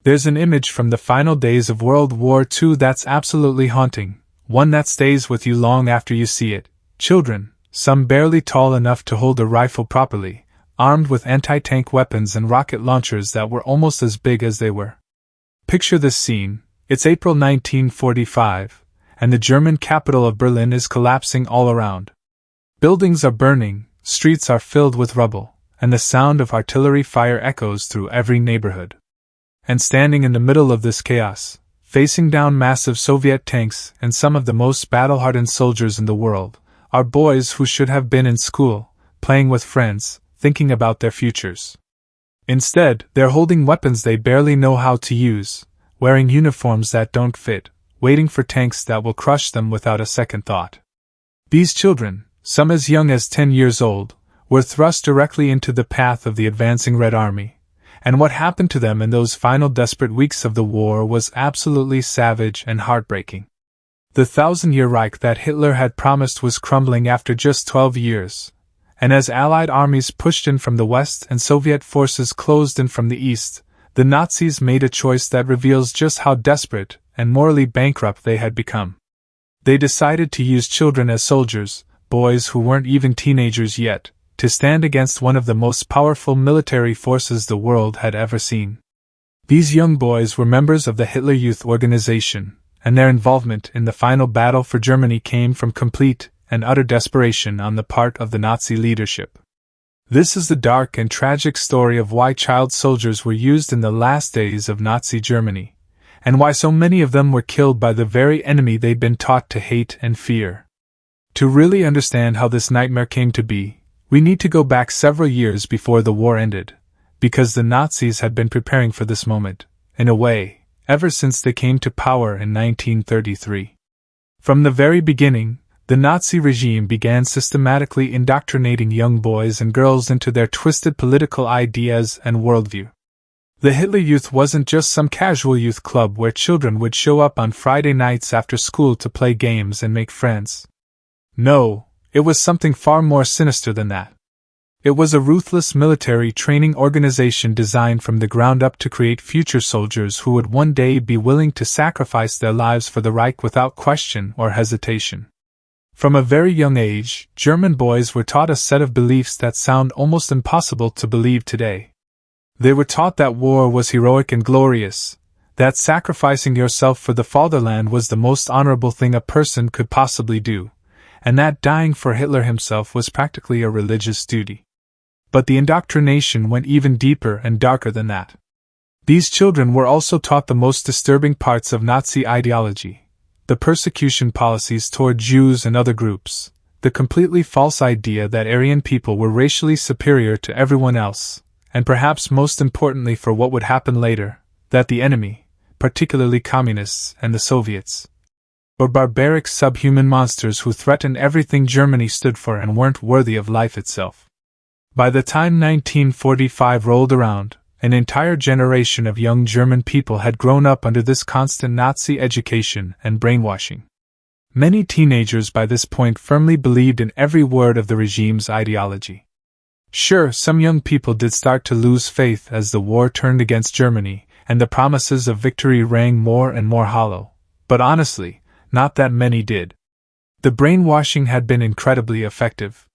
There's an image from the final days of World War II that's absolutely haunting, one that stays with you long after you see it. Children, some barely tall enough to hold a rifle properly, armed with anti-tank weapons and rocket launchers that were almost as big as they were. Picture this scene. It's April 1945, and the German capital of Berlin is collapsing all around. Buildings are burning, streets are filled with rubble, and the sound of artillery fire echoes through every neighborhood. And standing in the middle of this chaos, facing down massive Soviet tanks and some of the most battle-hardened soldiers in the world, are boys who should have been in school, playing with friends, thinking about their futures. Instead, they're holding weapons they barely know how to use, wearing uniforms that don't fit, waiting for tanks that will crush them without a second thought. These children, some as young as 10 years old, were thrust directly into the path of the advancing Red Army, and what happened to them in those final desperate weeks of the war was absolutely savage and heartbreaking. The 1,000-year Reich that Hitler had promised was crumbling after just 12 years, and as Allied armies pushed in from the west and Soviet forces closed in from the east, the Nazis made a choice that reveals just how desperate and morally bankrupt they had become. They decided to use children as soldiers, boys who weren't even teenagers yet, to stand against one of the most powerful military forces the world had ever seen. These young boys were members of the Hitler Youth Organization, and their involvement in the final battle for Germany came from complete and utter desperation on the part of the Nazi leadership. This is the dark and tragic story of why child soldiers were used in the last days of Nazi Germany, and why so many of them were killed by the very enemy they'd been taught to hate and fear. To really understand how this nightmare came to be, we need to go back several years before the war ended, because the Nazis had been preparing for this moment, in a way, ever since they came to power in 1933. From the very beginning, the Nazi regime began systematically indoctrinating young boys and girls into their twisted political ideas and worldview. The Hitler Youth wasn't just some casual youth club where children would show up on Friday nights after school to play games and make friends. No, it was something far more sinister than that. It was a ruthless military training organization designed from the ground up to create future soldiers who would one day be willing to sacrifice their lives for the Reich without question or hesitation. From a very young age, German boys were taught a set of beliefs that sound almost impossible to believe today. They were taught that war was heroic and glorious, that sacrificing yourself for the fatherland was the most honorable thing a person could possibly do, and that dying for Hitler himself was practically a religious duty. But the indoctrination went even deeper and darker than that. These children were also taught the most disturbing parts of Nazi ideology, the persecution policies toward Jews and other groups, the completely false idea that Aryan people were racially superior to everyone else, and perhaps most importantly for what would happen later, that the enemy, particularly communists and the Soviets, were barbaric subhuman monsters who threatened everything Germany stood for and weren't worthy of life itself. By the time 1945 rolled around, an entire generation of young German people had grown up under this constant Nazi education and brainwashing. Many teenagers by this point firmly believed in every word of the regime's ideology. Sure, some young people did start to lose faith as the war turned against Germany, and the promises of victory rang more and more hollow, but honestly, not that many did. The brainwashing had been incredibly effective.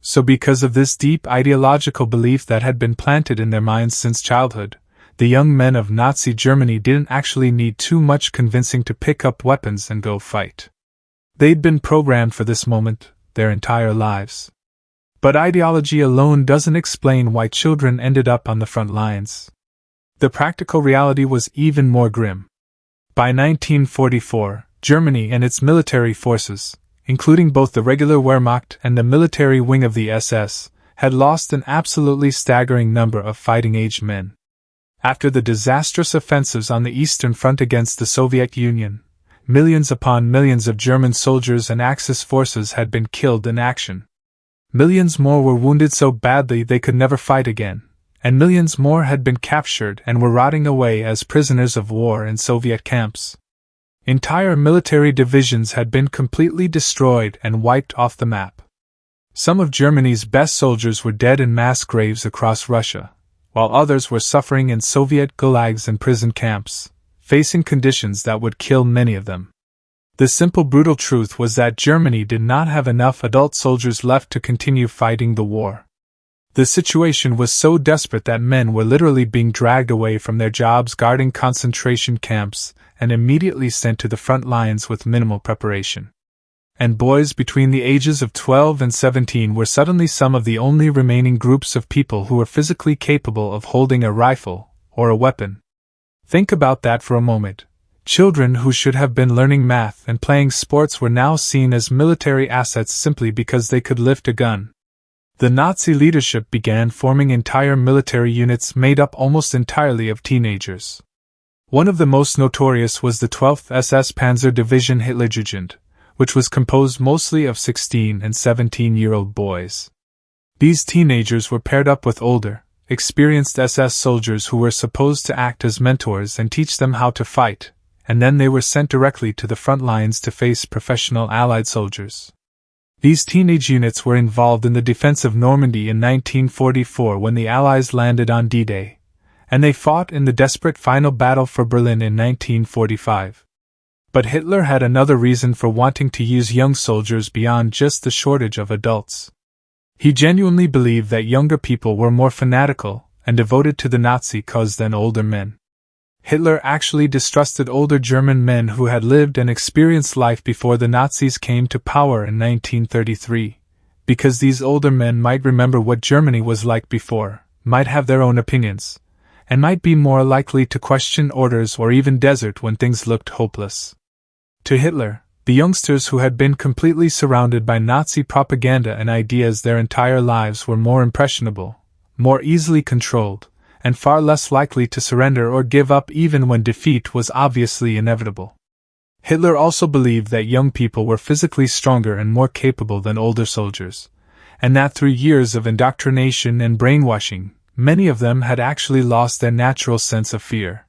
So because of this deep ideological belief that had been planted in their minds since childhood, the young men of Nazi Germany didn't actually need too much convincing to pick up weapons and go fight. They'd been programmed for this moment their entire lives. But ideology alone doesn't explain why children ended up on the front lines. The practical reality was even more grim. By 1944, Germany and its military forces, including both the regular Wehrmacht and the military wing of the SS, had lost an absolutely staggering number of fighting-age men. After the disastrous offensives on the Eastern Front against the Soviet Union, millions upon millions of German soldiers and Axis forces had been killed in action. Millions more were wounded so badly they could never fight again, and millions more had been captured and were rotting away as prisoners of war in Soviet camps. Entire military divisions had been completely destroyed and wiped off the map. Some of Germany's best soldiers were dead in mass graves across Russia, while others were suffering in Soviet gulags and prison camps, facing conditions that would kill many of them. The simple brutal truth was that Germany did not have enough adult soldiers left to continue fighting the war. The situation was so desperate that men were literally being dragged away from their jobs guarding concentration camps and immediately sent to the front lines with minimal preparation. And boys between the ages of 12 and 17 were suddenly some of the only remaining groups of people who were physically capable of holding a rifle or a weapon. Think about that for a moment. Children who should have been learning math and playing sports were now seen as military assets simply because they could lift a gun. The Nazi leadership began forming entire military units made up almost entirely of teenagers. One of the most notorious was the 12th SS Panzer Division Hitlerjugend, which was composed mostly of 16 and 17-year-old boys. These teenagers were paired up with older, experienced SS soldiers who were supposed to act as mentors and teach them how to fight, and then they were sent directly to the front lines to face professional Allied soldiers. These teenage units were involved in the defense of Normandy in 1944 when the Allies landed on D-Day, and they fought in the desperate final battle for Berlin in 1945. But Hitler had another reason for wanting to use young soldiers beyond just the shortage of adults. He genuinely believed that younger people were more fanatical and devoted to the Nazi cause than older men. Hitler actually distrusted older German men who had lived and experienced life before the Nazis came to power in 1933, because these older men might remember what Germany was like before, might have their own opinions, and might be more likely to question orders or even desert when things looked hopeless. To Hitler, the youngsters who had been completely surrounded by Nazi propaganda and ideas their entire lives were more impressionable, more easily controlled, and far less likely to surrender or give up even when defeat was obviously inevitable. Hitler also believed that young people were physically stronger and more capable than older soldiers, and that through years of indoctrination and brainwashing, many of them had actually lost their natural sense of fear.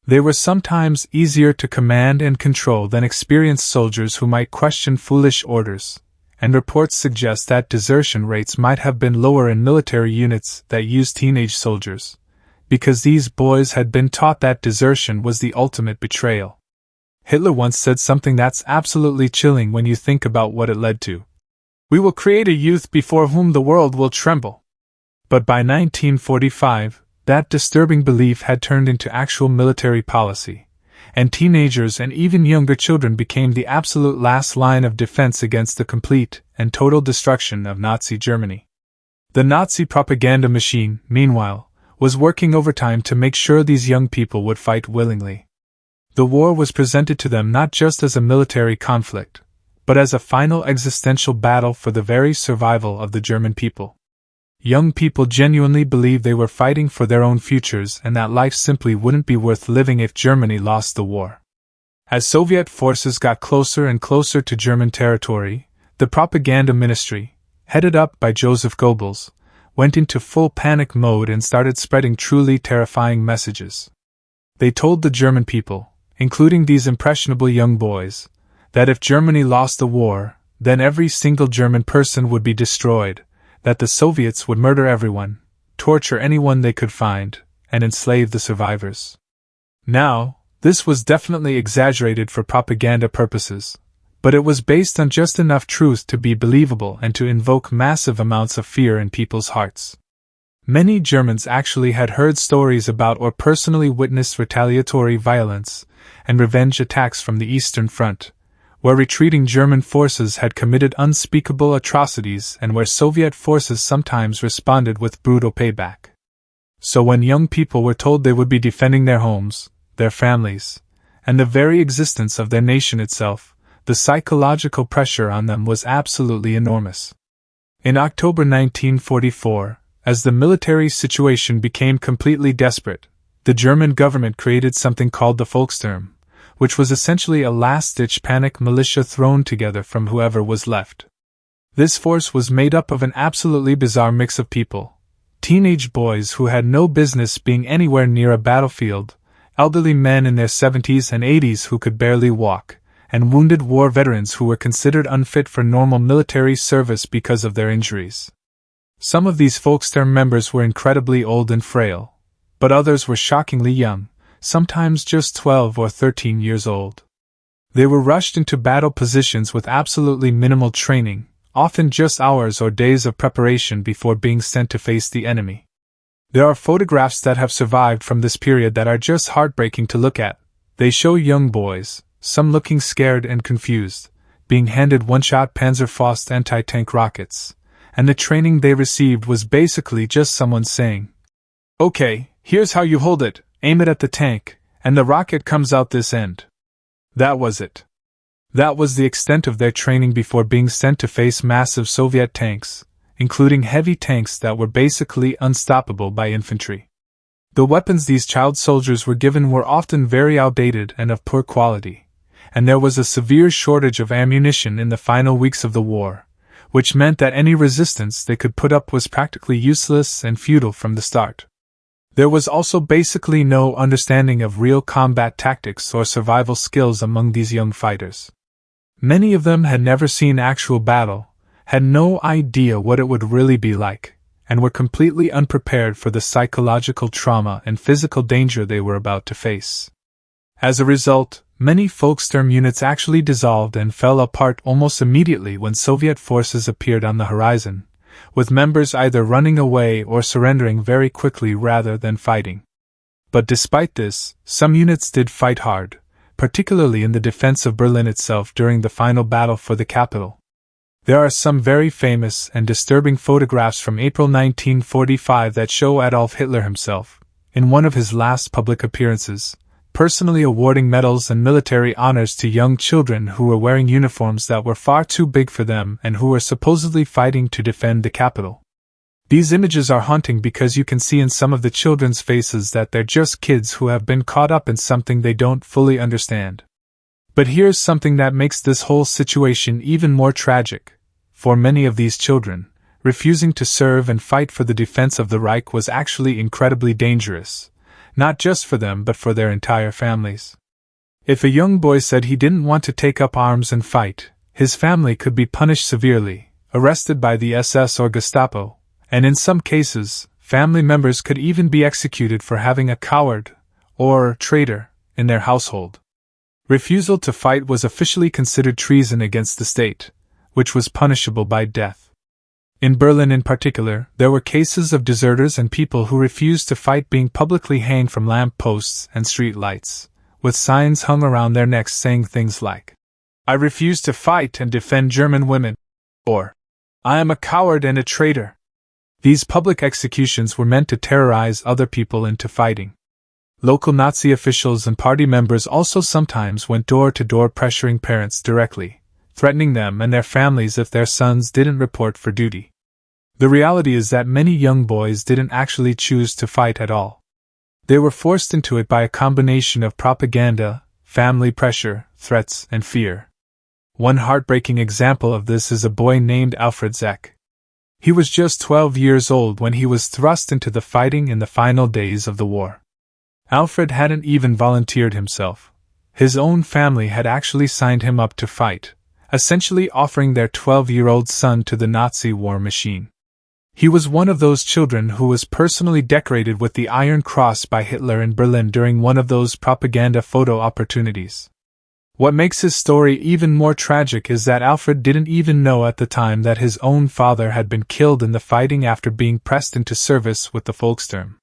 They were sometimes easier to command and control than experienced soldiers who might question foolish orders, and reports suggest that desertion rates might have been lower in military units that used teenage soldiers, because these boys had been taught that desertion was the ultimate betrayal. Hitler once said something that's absolutely chilling when you think about what it led to. "We will create a youth before whom the world will tremble." But by 1945, that disturbing belief had turned into actual military policy, and teenagers and even younger children became the absolute last line of defense against the complete and total destruction of Nazi Germany. The Nazi propaganda machine, meanwhile, was working overtime to make sure these young people would fight willingly. The war was presented to them not just as a military conflict, but as a final existential battle for the very survival of the German people. Young people genuinely believed they were fighting for their own futures and that life simply wouldn't be worth living if Germany lost the war. As Soviet forces got closer and closer to German territory, the propaganda ministry, headed up by Joseph Goebbels, went into full panic mode and started spreading truly terrifying messages. They told the German people, including these impressionable young boys, that if Germany lost the war, then every single German person would be destroyed, that the Soviets would murder everyone, torture anyone they could find, and enslave the survivors. Now, this was definitely exaggerated for propaganda purposes, but it was based on just enough truth to be believable and to invoke massive amounts of fear in people's hearts. Many Germans actually had heard stories about or personally witnessed retaliatory violence and revenge attacks from the Eastern Front, where retreating German forces had committed unspeakable atrocities and where Soviet forces sometimes responded with brutal payback. So when young people were told they would be defending their homes, their families, and the very existence of their nation itself, the psychological pressure on them was absolutely enormous. In October 1944, as the military situation became completely desperate, the German government created something called the Volkssturm, which was essentially a last-ditch panic militia thrown together from whoever was left. This force was made up of an absolutely bizarre mix of people: teenage boys who had no business being anywhere near a battlefield, elderly men in their 70s and 80s who could barely walk, and wounded war veterans who were considered unfit for normal military service because of their injuries. Some of these Volkssturm members were incredibly old and frail, but others were shockingly young, sometimes just 12 or 13 years old. They were rushed into battle positions with absolutely minimal training, often just hours or days of preparation before being sent to face the enemy. There are photographs that have survived from this period that are just heartbreaking to look at. They show young boys, some looking scared and confused, being handed one-shot Panzerfaust anti-tank rockets, and the training they received was basically just someone saying, "Okay, here's how you hold it, aim it at the tank, and the rocket comes out this end." That was it. That was the extent of their training before being sent to face massive Soviet tanks, including heavy tanks that were basically unstoppable by infantry. The weapons these child soldiers were given were often very outdated and of poor quality, and there was a severe shortage of ammunition in the final weeks of the war, which meant that any resistance they could put up was practically useless and futile from the start. There was also basically no understanding of real combat tactics or survival skills among these young fighters. Many of them had never seen actual battle, had no idea what it would really be like, and were completely unprepared for the psychological trauma and physical danger they were about to face. As a result, many Volkssturm units actually dissolved and fell apart almost immediately when Soviet forces appeared on the horizon, with members either running away or surrendering very quickly rather than fighting. But despite this, some units did fight hard, particularly in the defense of Berlin itself during the final battle for the capital. There are some very famous and disturbing photographs from April 1945 that show Adolf Hitler himself, in one of his last public appearances, personally awarding medals and military honors to young children who were wearing uniforms that were far too big for them and who were supposedly fighting to defend the capital. These images are haunting because you can see in some of the children's faces that they're just kids who have been caught up in something they don't fully understand. But here's something that makes this whole situation even more tragic. For many of these children, refusing to serve and fight for the defense of the Reich was actually incredibly dangerous, not just for them but for their entire families. If a young boy said he didn't want to take up arms and fight, his family could be punished severely, arrested by the SS or Gestapo, and in some cases, family members could even be executed for having a coward, or traitor, in their household. Refusal to fight was officially considered treason against the state, which was punishable by death. In Berlin in particular, there were cases of deserters and people who refused to fight being publicly hanged from lamp posts and street lights, with signs hung around their necks saying things like, "I refuse to fight and defend German women," or, "I am a coward and a traitor." These public executions were meant to terrorize other people into fighting. Local Nazi officials and party members also sometimes went door to door pressuring parents directly, threatening them and their families if their sons didn't report for duty. The reality is that many young boys didn't actually choose to fight at all. They were forced into it by a combination of propaganda, family pressure, threats, and fear. One heartbreaking example of this is a boy named Alfred Zeck. He was just 12 years old when he was thrust into the fighting in the final days of the war. Alfred hadn't even volunteered himself. His own family had actually signed him up to fight, essentially offering their 12-year-old son to the Nazi war machine. He was one of those children who was personally decorated with the Iron Cross by Hitler in Berlin during one of those propaganda photo opportunities. What makes his story even more tragic is that Alfred didn't even know at the time that his own father had been killed in the fighting after being pressed into service with the Volkssturm.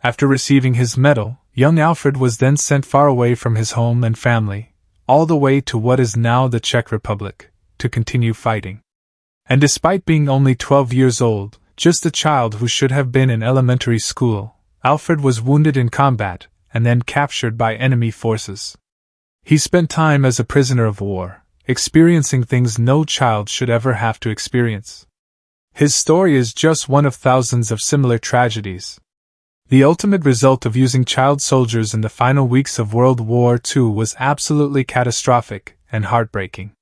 After receiving his medal, young Alfred was then sent far away from his home and family, all the way to what is now the Czech Republic, to continue fighting. And despite being only 12 years old, just a child who should have been in elementary school, Alfred was wounded in combat, and then captured by enemy forces. He spent time as a prisoner of war, experiencing things no child should ever have to experience. His story is just one of thousands of similar tragedies. The ultimate result of using child soldiers in the final weeks of World War II was absolutely catastrophic and heartbreaking.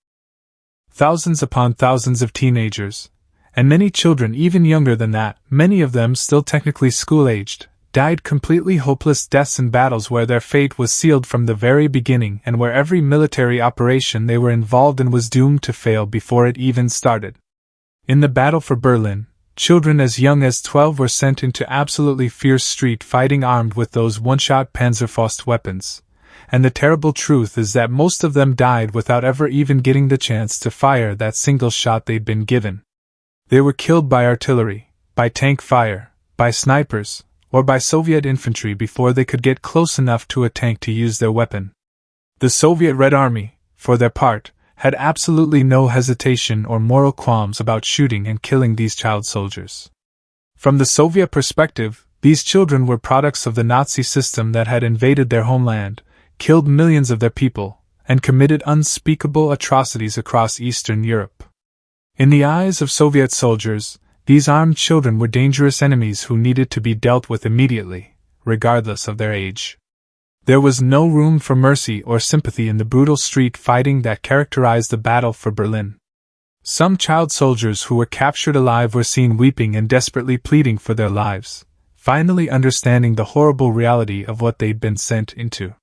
Thousands upon thousands of teenagers, and many children even younger than that, many of them still technically school-aged, died completely hopeless deaths in battles where their fate was sealed from the very beginning and where every military operation they were involved in was doomed to fail before it even started. In the battle for Berlin, children as young as 12 were sent into absolutely fierce street fighting armed with those one-shot Panzerfaust weapons, and the terrible truth is that most of them died without ever even getting the chance to fire that single shot they'd been given. They were killed by artillery, by tank fire, by snipers, or by Soviet infantry before they could get close enough to a tank to use their weapon. The Soviet Red Army, for their part, had absolutely no hesitation or moral qualms about shooting and killing these child soldiers. From the Soviet perspective, these children were products of the Nazi system that had invaded their homeland, killed millions of their people, and committed unspeakable atrocities across Eastern Europe. In the eyes of Soviet soldiers, these armed children were dangerous enemies who needed to be dealt with immediately, regardless of their age. There was no room for mercy or sympathy in the brutal street fighting that characterized the battle for Berlin. Some child soldiers who were captured alive were seen weeping and desperately pleading for their lives, finally understanding the horrible reality of what they'd been sent into.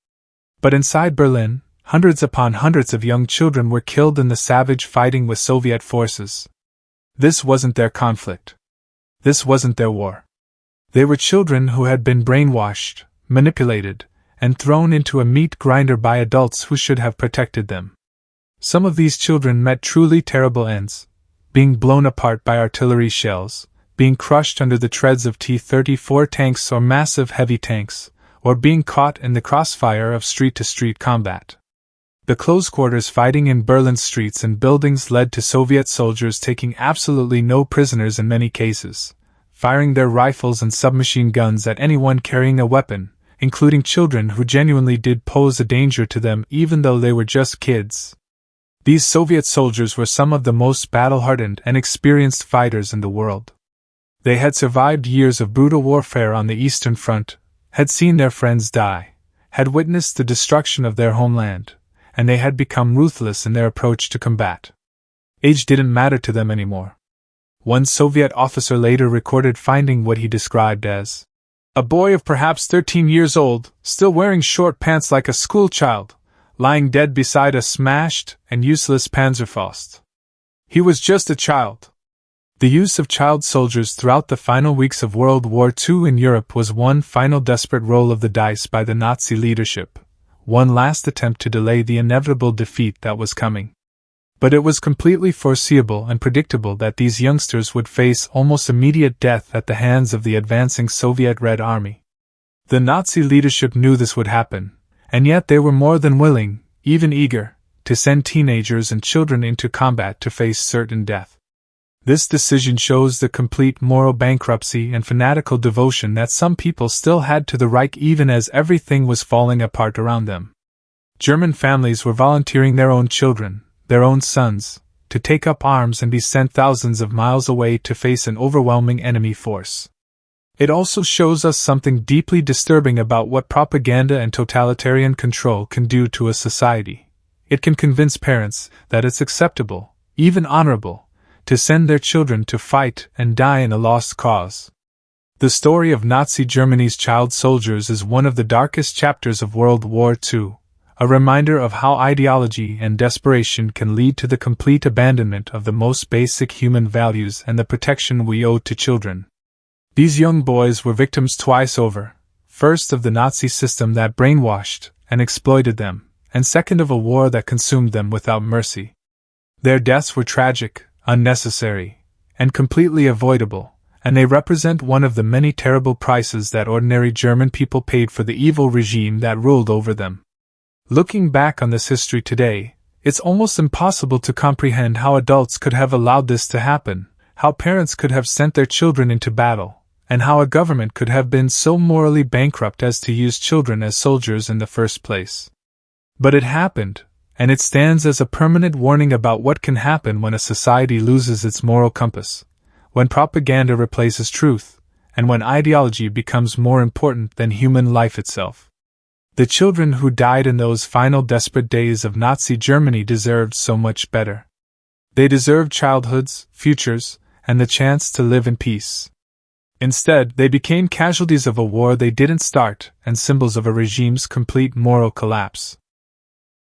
But inside Berlin, hundreds upon hundreds of young children were killed in the savage fighting with Soviet forces. This wasn't their conflict. This wasn't their war. They were children who had been brainwashed, manipulated, and thrown into a meat grinder by adults who should have protected them. Some of these children met truly terrible ends, being blown apart by artillery shells, being crushed under the treads of T-34 tanks or massive heavy tanks, or being caught in the crossfire of street-to-street combat. The close-quarters fighting in Berlin's streets and buildings led to Soviet soldiers taking absolutely no prisoners in many cases, firing their rifles and submachine guns at anyone carrying a weapon, including children who genuinely did pose a danger to them even though they were just kids. These Soviet soldiers were some of the most battle-hardened and experienced fighters in the world. They had survived years of brutal warfare on the Eastern Front, had seen their friends die, had witnessed the destruction of their homeland, and they had become ruthless in their approach to combat. Age didn't matter to them anymore. One Soviet officer later recorded finding what he described as a boy of perhaps 13 years old, still wearing short pants like a schoolchild, lying dead beside a smashed and useless Panzerfaust. He was just a child. The use of child soldiers throughout the final weeks of World War II in Europe was one final desperate roll of the dice by the Nazi leadership, one last attempt to delay the inevitable defeat that was coming. But it was completely foreseeable and predictable that these youngsters would face almost immediate death at the hands of the advancing Soviet Red Army. The Nazi leadership knew this would happen, and yet they were more than willing, even eager, to send teenagers and children into combat to face certain death. This decision shows the complete moral bankruptcy and fanatical devotion that some people still had to the Reich even as everything was falling apart around them. German families were volunteering their own children, their own sons, to take up arms and be sent thousands of miles away to face an overwhelming enemy force. It also shows us something deeply disturbing about what propaganda and totalitarian control can do to a society. It can convince parents that it's acceptable, even honorable, to send their children to fight and die in a lost cause. The story of Nazi Germany's child soldiers is one of the darkest chapters of World War II. A reminder of how ideology and desperation can lead to the complete abandonment of the most basic human values and the protection we owe to children. These young boys were victims twice over, first of the Nazi system that brainwashed and exploited them, and second of a war that consumed them without mercy. Their deaths were tragic, unnecessary, and completely avoidable, and they represent one of the many terrible prices that ordinary German people paid for the evil regime that ruled over them. Looking back on this history today, it's almost impossible to comprehend how adults could have allowed this to happen, how parents could have sent their children into battle, and how a government could have been so morally bankrupt as to use children as soldiers in the first place. But it happened, and it stands as a permanent warning about what can happen when a society loses its moral compass, when propaganda replaces truth, and when ideology becomes more important than human life itself. The children who died in those final desperate days of Nazi Germany deserved so much better. They deserved childhoods, futures, and the chance to live in peace. Instead, they became casualties of a war they didn't start and symbols of a regime's complete moral collapse.